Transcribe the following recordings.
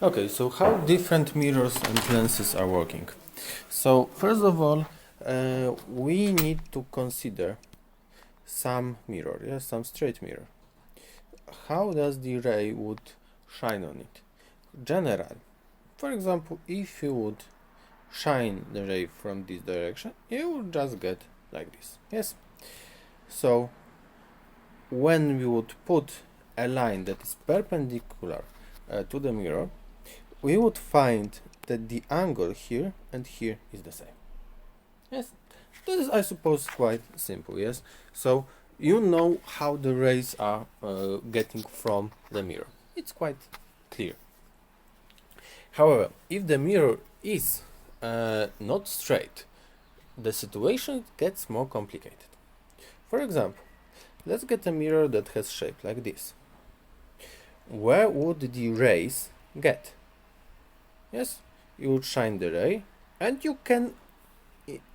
Okay, so how different mirrors and lenses are working. So first of all, we need to consider some mirror, yes, some straight mirror. How does the ray would shine on it? General. For example, if you would shine the ray from this direction, you would just get like this. Yes. So when we would put a line that is perpendicular to the mirror, we would find that the angle here and here is the same. Yes, this is, I suppose, quite simple. Yes, so you know how the rays are getting from the mirror. It's quite clear. However, if the mirror is not straight, the situation gets more complicated. For example, let's get a mirror that has shape like this. Where would the rays get? Yes, you would shine the ray, and you can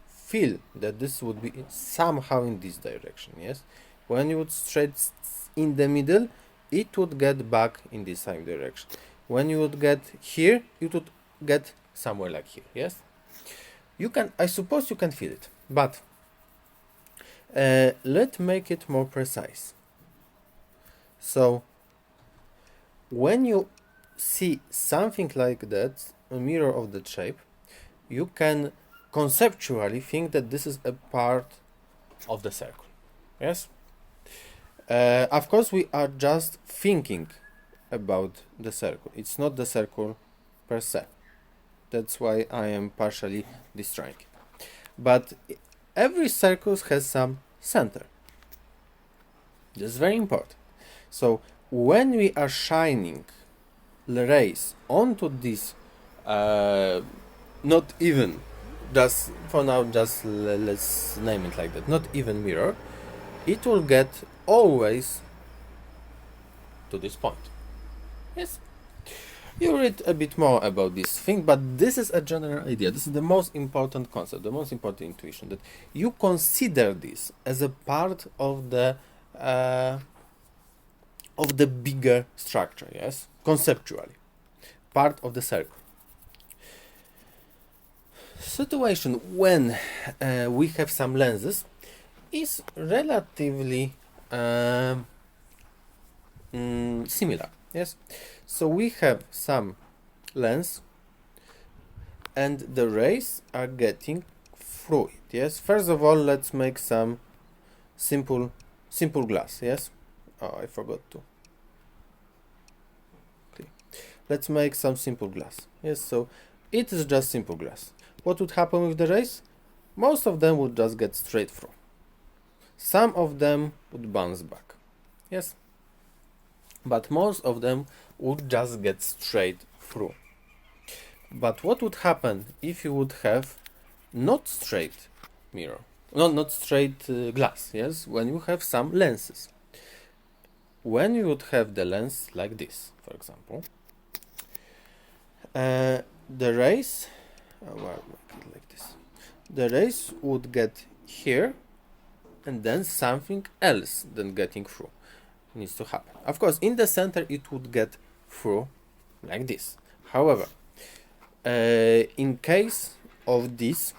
feel that this would be somehow in this direction. Yes, when you would straight in the middle, it would get back in the same direction. When you would get here, it would get somewhere like here. Yes, you can, I suppose you can feel it, but let's make it more precise. So when you see something like that, a mirror of that shape, you can conceptually think that this is a part of the circle. Yes? Of course, we are just thinking about the circle. It's not the circle per se. That's why I am partially destroying it. But every circle has some center. That's very important. So when we are shining the rays onto this, not even, just for now, just let's name it like that, not even mirror, it will get always to this point. Yes, you read a bit more about this thing, but this is a general idea. This is the most important concept, the most important intuition, that you consider this as a part of the bigger structure. Yes, conceptually, part of the circle. Situation when we have some lenses is relatively similar. Yes, so we have some lens and the rays are getting through it. Yes, first of all, let's make some simple glass. Yes, oh, I forgot to. Okay, let's make some simple glass. Yes, so it is just simple glass. What would happen with the rays? Most of them would just get straight through. Some of them would bounce back. Yes, but most of them would just get straight through. But what would happen if you would have not straight mirror, not straight glass? Yes, when you have some lenses. When you would have the lens like this, for example, the rays, like this, the rays would get here, and then something else than getting through needs to happen. Of course, in the center it would get through like this. However, in case of this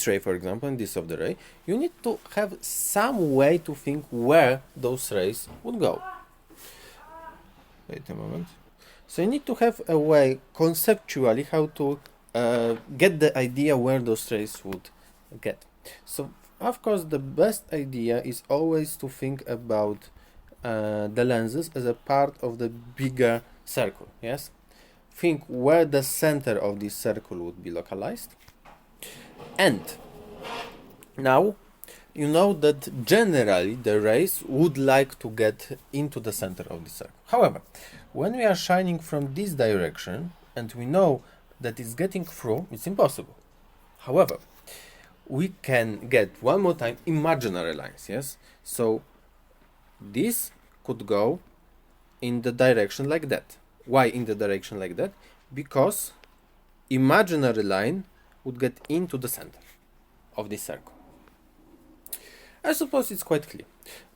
ray, for example, and this of the ray, you need to have some way to think where those rays would go. Wait a moment. So you need to have a way conceptually how to get the idea where those rays would get. So of course the best idea is always to think about the lenses as a part of the bigger circle. Yes, think where the center of this circle would be localized, and now you know that generally the rays would like to get into the center of the circle. However, when we are shining from this direction and we know that it's getting through, it's impossible. However, we can get one more time imaginary lines. Yes, so this could go in the direction like that. Why in the direction like that? Because imaginary line would get into the center of this circle. I suppose it's quite clear,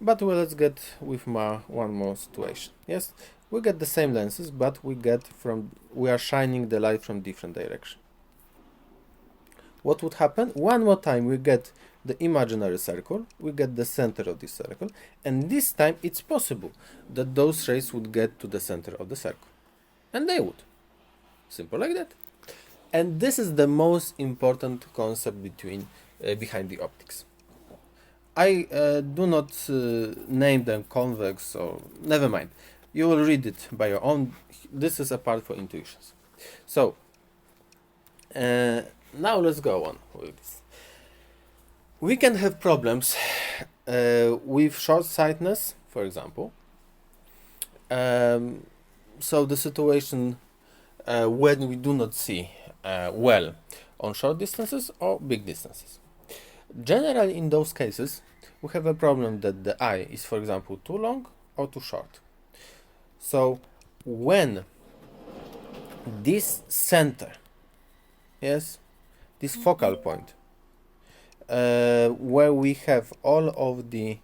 but well, let's get with one more situation. Yes, we get the same lenses, but we are shining the light from different direction. What would happen? One more time we get the imaginary circle, we get the center of this circle, and this time it's possible that those rays would get to the center of the circle. And they would. Simple like that. And this is the most important concept behind the optics. I do not name them convex, or never mind. You will read it by your own. This is a part for intuitions. So, now let's go on with this. We can have problems with short-sightedness, for example. So the situation when we do not see well on short distances or big distances. Generally, in those cases, we have a problem that the eye is, for example, too long or too short. So when this center, yes, this focal point, where we have all of the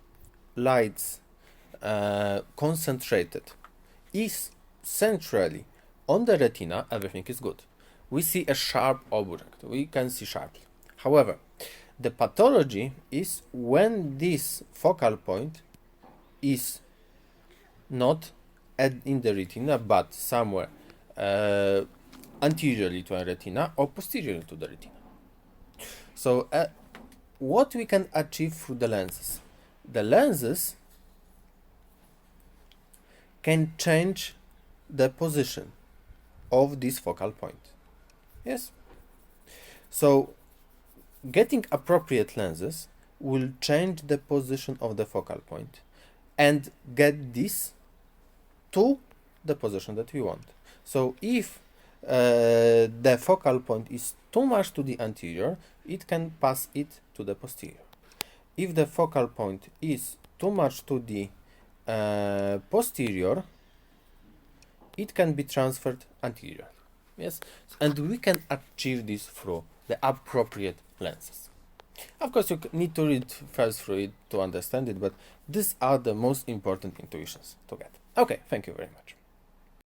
lights concentrated, is centrally on the retina, everything is good. We see a sharp object, we can see sharply. However, the pathology is when this focal point is not in the retina, but somewhere anteriorly to a retina or posteriorly to the retina. So what we can achieve through the lenses? The lenses can change the position of this focal point. Yes? So getting appropriate lenses will change the position of the focal point and get this to the position that we want. So if the focal point is too much to the anterior, it can pass it to the posterior. If the focal point is too much to the posterior, it can be transferred anterior. Yes, and we can achieve this through the appropriate lenses. Of course, you need to read first through it to understand it, but these are the most important intuitions to get. Okay, thank you very much.